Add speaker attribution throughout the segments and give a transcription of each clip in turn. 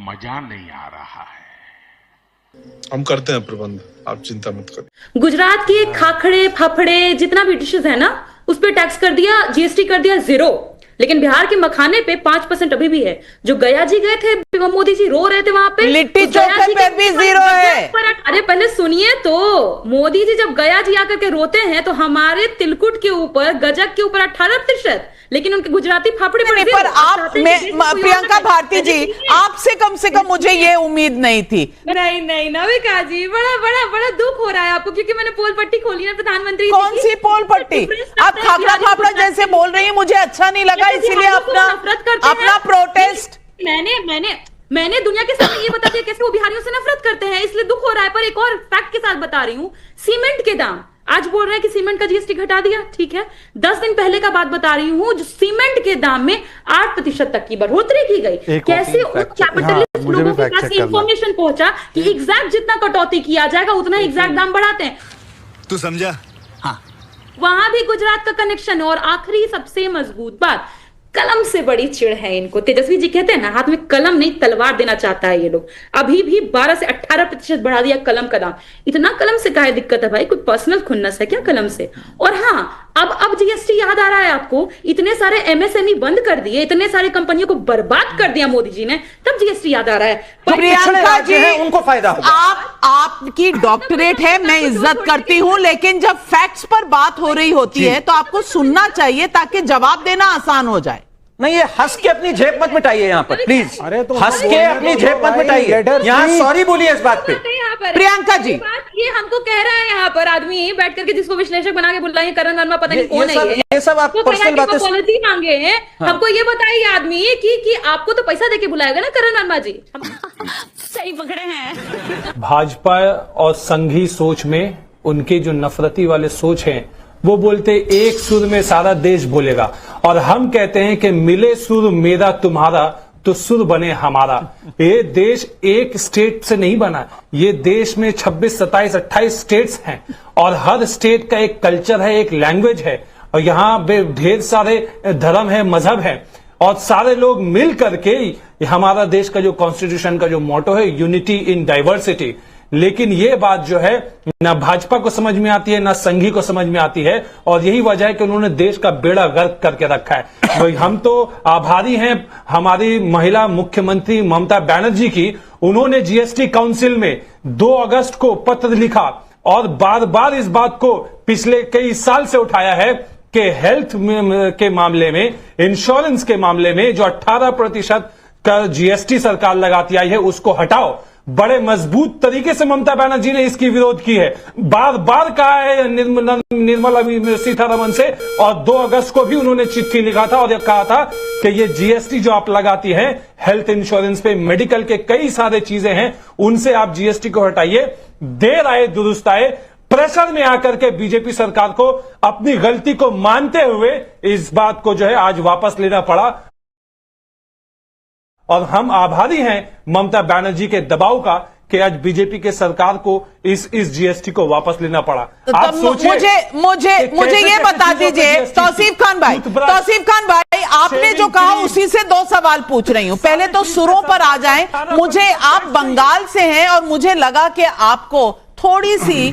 Speaker 1: मजा नहीं आ रहा है।
Speaker 2: हम करते हैं प्रबंध, आप चिंता मत करिए।
Speaker 3: गुजरात के खाखड़े फाफड़े जितना भी डिशेज है ना, उस पर टैक्स कर दिया, जीएसटी कर दिया 0। लेकिन बिहार के मखाने पे 5% अभी भी है। जो गया जी गए थे, मोदी जी रो रहे थे वहां पे,
Speaker 4: लिट्टी चोखा पे भी 0 है।
Speaker 3: अरे पहले सुनिए तो, मोदी जी जब गया जी आकर के रोते हैं तो हमारे तिलकुट के ऊपर, गजक के ऊपर 18%, लेकिन उनके गुजराती फाफड़े
Speaker 4: पर आप प्रियंका भारती जी, आपसे कम से कम मुझे ये उम्मीद नहीं थी।
Speaker 3: नहीं नविका जी, बड़ा दुख हो रहा है आपको, क्योंकि मैंने पोल पट्टी खोली ना प्रधानमंत्री।
Speaker 4: कौन सी पोल पट्टी? आप खाखड़ा फाफड़ा जैसे बोल रही हैं, मुझे अच्छा नहीं लगा, इसीलिए अपना प्रोटेस्ट।
Speaker 3: मैंने दुनिया के सामने ये बता दिया कैसे वो बिहारियों से नफरत करते हैं, इसलिए दुख हो रहा है। पर एक और फैक्ट के साथ बता रही हूँ, सीमेंट के दाम आज बोल रहे हैं कि सीमेंट का जीएसटी घटा दिया, ठीक है। 10 दिन पहले का बात बता रही हूँ, जो सीमेंट के दाम में 8% तक की बढ़ोतरी की गई। कैसे उन कैपिटलिस्ट लोगों के पास इंफॉर्मेशन पहुंचा कि एग्जैक्ट जितना कटौती किया जाएगा उतना एग्जैक्ट दाम बढ़ाते हैं।
Speaker 5: तू समझा? हाँ।
Speaker 3: वहां भी गुजरात का कनेक्शन है। और आखिरी सबसे मजबूत बात, कलम से बड़ी चिढ़ है इनको। तेजस्वी जी कहते हैं ना, हाथ में कलम नहीं तलवार देना चाहता है ये लोग। अभी भी 12 से 18% बढ़ा दिया कलम का दाम। इतना कलम से काहे दिक्कत है भाई? कोई पर्सनल खुन्नस है क्या कलम से? और हाँ, अब जीएसटी याद आ रहा है आपको? इतने सारे एमएसएमई बंद कर दिए, इतने सारे कंपनियों को बर्बाद कर दिया मोदी जी ने, तब जीएसटी याद आ रहा है।
Speaker 4: प्रियंका जी, उनको फायदा होगा। आपकी डॉक्टरेट है, मैं इज्जत करती हूं, लेकिन जब फैक्ट्स पर बात हो रही होती है तो आपको सुनना चाहिए ताकि जवाब देना आसान हो जाए।
Speaker 6: नहीं, ये हंस के अपनी जेब मत मिटाइए यहाँ पर, प्लीज। अरे तो हंस के अपनी जेब मत मिटाइए, यहाँ सॉरी बोलिए इस बात पे।
Speaker 4: प्रियंका जी,
Speaker 3: ये हमको कह रहा है यहाँ पर आदमी बैठ करके, जिसको विश्लेषक बना के बुलाइए करण वर्मा, पता नहीं कौन है
Speaker 6: ये सब आप पर्सनल बातें
Speaker 3: पॉलिसी मांगे हैं। हमको ये बताइए आदमी कि आपको तो पैसा देके बुलाएगा ना करण वर्मा जी?
Speaker 7: सही पकड़े हैं।
Speaker 8: भाजपा और संघी सोच में उनके जो नफरती वाले सोच हैं, वो बोलते एक सुर में सारा देश बोलेगा, और हम कहते हैं कि मिले सुर मेरा तुम्हारा तो सुर बने हमारा। ये देश एक स्टेट से नहीं बना, ये देश में 26, 27, 28 स्टेट्स हैं, और हर स्टेट का एक कल्चर है, एक लैंग्वेज है, और यहाँ ढेर सारे धर्म है, मजहब है, और सारे लोग मिल करके हमारा देश का जो कॉन्स्टिट्यूशन का जो मोटो है, यूनिटी इन डाइवर्सिटी। लेकिन ये बात जो है ना भाजपा को समझ में आती है, ना संघी को समझ में आती है, और यही वजह है कि उन्होंने देश का बेड़ा गर्क करके रखा है। हम तो आभारी हैं हमारी महिला मुख्यमंत्री ममता बनर्जी की। उन्होंने जीएसटी काउंसिल में 2 अगस्त को पत्र लिखा और बार बार इस बात को पिछले कई साल से उठाया है कि हेल्थ के मामले में, इंश्योरेंस के मामले में जो 18% का जीएसटी सरकार लगाती आई है, उसको हटाओ। बड़े मजबूत तरीके से ममता बनर्जी ने इसकी विरोध की है, बार बार कहा है निर्मला सीतारमण से, और 2 अगस्त को भी उन्होंने चिट्ठी लिखा था और यह कहा था कि ये जीएसटी जो आप लगाती हैं हेल्थ इंश्योरेंस पे, मेडिकल के कई सारे चीजें हैं, उनसे आप जीएसटी को हटाइए। देर आए दुरुस्त आए, प्रेशर में आकर के बीजेपी सरकार को अपनी गलती को मानते हुए इस बात को जो है आज वापस लेना पड़ा, और हम आभारी हैं ममता बनर्जी के दबाव का कि आज बीजेपी के सरकार को इस जीएसटी को वापस लेना पड़ा। आप सोचिए,
Speaker 4: मुझे ये बता दीजिए तौसीफ खान भाई, आपने जो कहा उसी से 2 सवाल पूछ रही हूं। पहले तो सुरों पर आ जाएं। मुझे, आप बंगाल से हैं और मुझे लगा कि आपको थोड़ी सी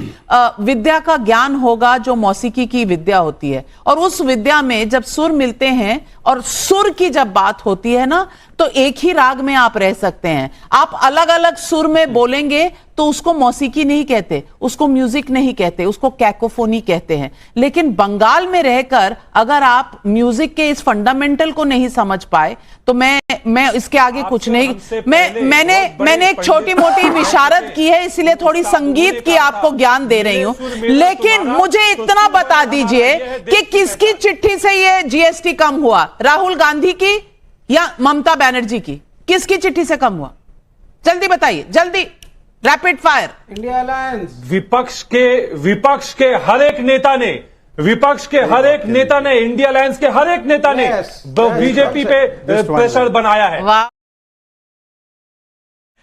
Speaker 4: विद्या का ज्ञान होगा जो मौसीकी की विद्या होती है, और उस विद्या में जब सुर मिलते हैं और सुर की जब बात होती है ना, तो एक ही राग में आप रह सकते हैं। आप अलग अलग सुर में बोलेंगे तो उसको मौसीकी नहीं कहते, उसको म्यूजिक नहीं कहते, उसको कैकोफोनी कहते हैं। लेकिन बंगाल में रहकर अगर आप म्यूजिक के इस फंडामेंटल को नहीं समझ पाए तो मैं इसके आगे कुछ नहीं। मैंने एक छोटी मोटी विशारद की है, इसलिए थोड़ी संगीत की आपको ज्ञान दे रही हूं। लेकिन मुझे इतना बता दीजिए कि किसकी चिट्ठी से ये जीएसटी कम हुआ, राहुल गांधी की या ममता बनर्जी की? किसकी चिट्ठी से कम हुआ? जल्दी बताइए, जल्दी, रैपिड फायर।
Speaker 8: India alliance. विपक्ष के हर एक नेता ने, इंडिया अलायंस के हर एक नेता ने बीजेपी पे प्रेशर बनाया है।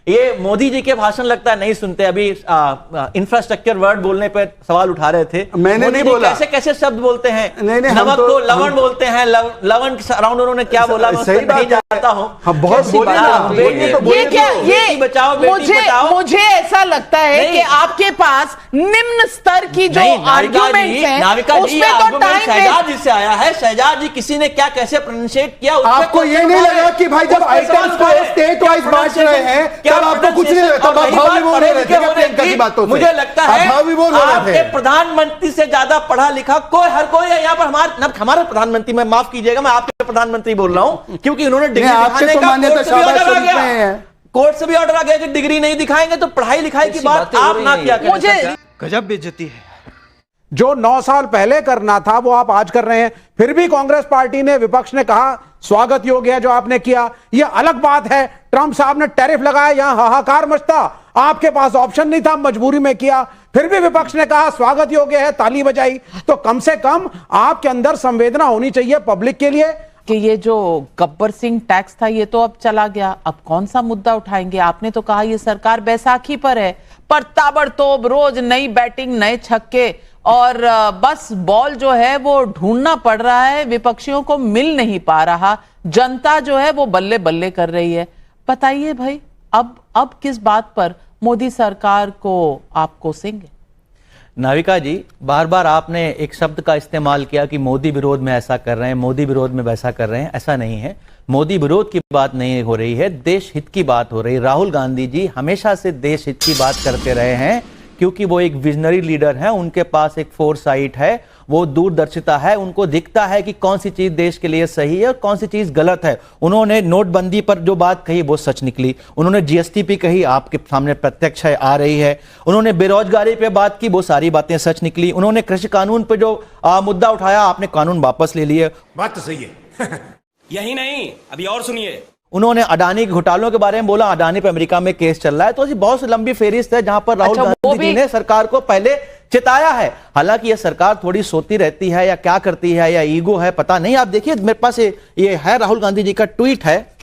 Speaker 6: ये मोदी जी के भाषण लगता है नहीं सुनते। अभी इंफ्रास्ट्रक्चर वर्ड बोलने पर सवाल उठा रहे थे।
Speaker 9: मैंने नहीं बोला।
Speaker 6: कैसे कैसे शब्द बोलते हैं,
Speaker 9: नहीं,
Speaker 6: नमक को लवण बोलते हैं, लवण के अराउंड उन्होंने क्या बोला मैं
Speaker 9: सही
Speaker 6: नहीं जानता हूँ।
Speaker 9: हम बहुत बोले
Speaker 4: ये क्या, ये मुझे ऐसा लगता है कि आपके पास निम्न स्तर की जो आर्गुमेंट्स हैं उसमें तो टाइम
Speaker 6: शहजाद जी से आया है। शहजाद जी किसी ने क्या कैसे प्रोनाउंसिएट किया,
Speaker 9: आपको ये नहीं लगा कि भाई जब आइटम्स को स्टेट वाइज बांट रहे हैं तब आपको कुछ नहीं लगता?
Speaker 6: मुझे लगता है आपके प्रधानमंत्री से ज्यादा पढ़ा लिखा कोई हर कोई है यहाँ पर। हमारे प्रधानमंत्री, मैं माफ कीजिएगा मैं आपके प्रधानमंत्री बोल रहा हूँ, क्योंकि उन्होंने डिग्री दिखाने का कोर्ट से भी ऑर्डर आ गया कि डिग्री नहीं दिखाएंगे तो पढ़ाई लिखाई की बात आप ना किया करें।
Speaker 4: मुझे
Speaker 5: गजब बेइज्जती है।
Speaker 10: जो 9 साल पहले करना था वो आप आज कर रहे हैं। फिर भी कांग्रेस पार्टी ने, विपक्ष ने कहा स्वागत योग्य है जो आपने किया। ये अलग बात है, ट्रंप साहब ने टैरिफ लगाया, यहां हाहाकार मचता, आपके पास ऑप्शन नहीं था, मजबूरी में किया। फिर भी विपक्ष ने कहा स्वागत योग्य है, ताली बजाई। तो कम से कम आपके अंदर संवेदना होनी चाहिए पब्लिक के लिए
Speaker 4: कि ये जो गब्बर सिंह टैक्स था ये तो अब चला गया, अब कौन सा मुद्दा उठाएंगे? आपने तो कहा ये सरकार बैसाखी पर है, पर ताबड़तोब रोज नई बैटिंग, नए छक्के, और बस बॉल जो है वो ढूंढना पड़ रहा है, विपक्षियों को मिल नहीं पा रहा, जनता जो है वो बल्ले बल्ले कर रही है। बताइए भाई, अब किस बात पर मोदी सरकार को आप कोसेंगे?
Speaker 6: नाविका जी, बार बार आपने एक शब्द का इस्तेमाल किया कि मोदी विरोध में ऐसा कर रहे हैं, मोदी विरोध में वैसा कर रहे हैं। ऐसा नहीं है, मोदी विरोध की बात नहीं हो रही है, देश हित की बात हो रही है। राहुल गांधी जी हमेशा से देश हित की बात करते रहे हैं, क्योंकि वो एक विजनरी लीडर हैं, उनके पास एक फोरसाइट है, वो दूरदर्शिता है, उनको दिखता है कि कौन सी चीज देश के लिए सही है और कौन सी चीज गलत है। उन्होंने नोटबंदी पर जो बात कही वो सच निकली, उन्होंने जीएसटी पे कही, आपके सामने प्रत्यक्ष है, आ रही है, उन्होंने बेरोजगारी पे बात की, वो सारी बातें सच निकली, उन्होंने कृषि कानून पे जो मुद्दा उठाया, आपने कानून वापस ले लिए।
Speaker 11: बात तो सही है। यही नहीं, अभी और सुनिए।
Speaker 6: उन्होंने अडानी के घोटालों के बारे में बोला, अडानी पे अमेरिका में केस चल रहा है। तो ऐसी बहुत सी लंबी फेरिस्त है जहां पर राहुल गांधी जी ने सरकार को पहले चिताया है। हालांकि यह सरकार थोड़ी सोती रहती है या क्या करती है या ईगो है, पता नहीं। आप देखिए मेरे पास ये है राहुल गांधी जी का ट्वीट है,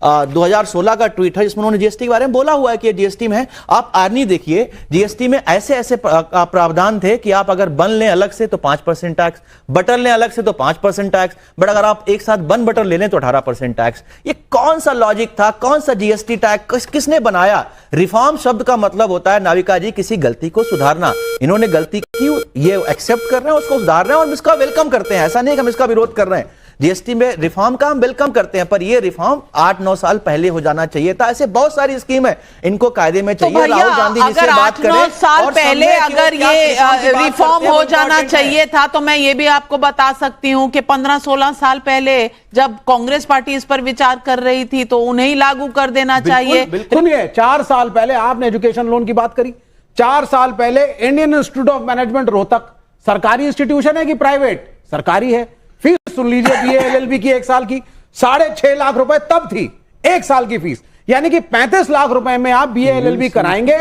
Speaker 6: 2016 का ट्वीट है, जिसमें उन्होंने जीएसटी के बारे में बोला हुआ है कि जीएसटी में है। आप आर्नी देखिए, जीएसटी में ऐसे ऐसे प्रावधान थे कि आप अगर बन लें अलग से तो 5% टैक्स, बटर लें अलग से तो 5% टैक्स, बट अगर आप एक साथ बन बटर ले लें तो 18% टैक्स। ये कौन सा लॉजिक था? कौन सा जीएसटी टैक्स किसने बनाया? रिफॉर्म शब्द का मतलब होता है नाविका जी किसी गलती को सुधारना। इन्होंने गलती की, ये एक्सेप्ट कर रहे हैं, उसको सुधार रहे हैं और इसका वेलकम करते हैं। ऐसा नहीं कि हम इसका विरोध कर रहे हैं। जीएसटी में रिफॉर्म का हम वेलकम करते हैं, पर ये रिफॉर्म 8-9 साल पहले हो जाना चाहिए था। ऐसे बहुत सारी स्कीम है, इनको कायदे में चाहिए। राहुल गांधी जी से बात करें।
Speaker 4: 8-9 साल पहले अगर ये रिफॉर्म हो जाना चाहिए था तो मैं ये भी आपको बता सकती हूं कि 15-16 साल पहले जब कांग्रेस पार्टी इस पर विचार कर रही थी तो उन्हें ही लागू कर देना चाहिए।
Speaker 10: सुनिए, 4 साल पहले आपने एजुकेशन लोन की बात करी। 4 साल पहले Indian institute of management Rohtak सरकारी इंस्टीट्यूशन है कि प्राइवेट? सरकारी है। फीस सुन लीजिए, बीए एलएलबी की 1 साल की 6.5 लाख रुपए तब थी, 1 साल की फीस। यानी कि 35 लाख रुपए में आप बीए एलएलबी कराएंगे,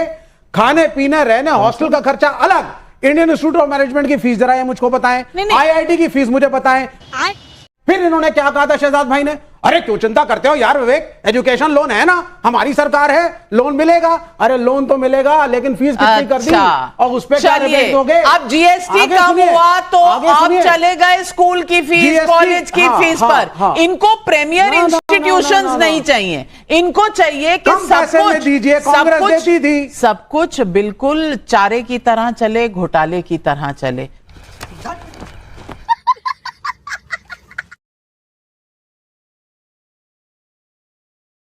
Speaker 10: खाने पीने रहने हॉस्टल का खर्चा अलग। इंडियन इंस्टीट्यूट ऑफ मैनेजमेंट की फीस जरा ये मुझको बताएं, आईआईटी की फीस मुझे बताएं। फिर इन्होंने क्या कहा था शहजाद भाई ने? अरे क्यों चिंता करते हो यार विवेक, एजुकेशन लोन है ना, हमारी सरकार है, लोन मिलेगा। अरे लोन तो मिलेगा, लेकिन फीस कितनी कर दी और उस पे क्या रिबेट दोगे?
Speaker 4: अब जीएसटी कम हुआ तो आप चले गए स्कूल की फीस, कॉलेज की फीस पर। इनको प्रीमियर इंस्टीट्यूशंस नहीं चाहिए, इनको चाहिए कि सब कुछ बिल्कुल चारे की तरह चले, घोटाले की तरह चले।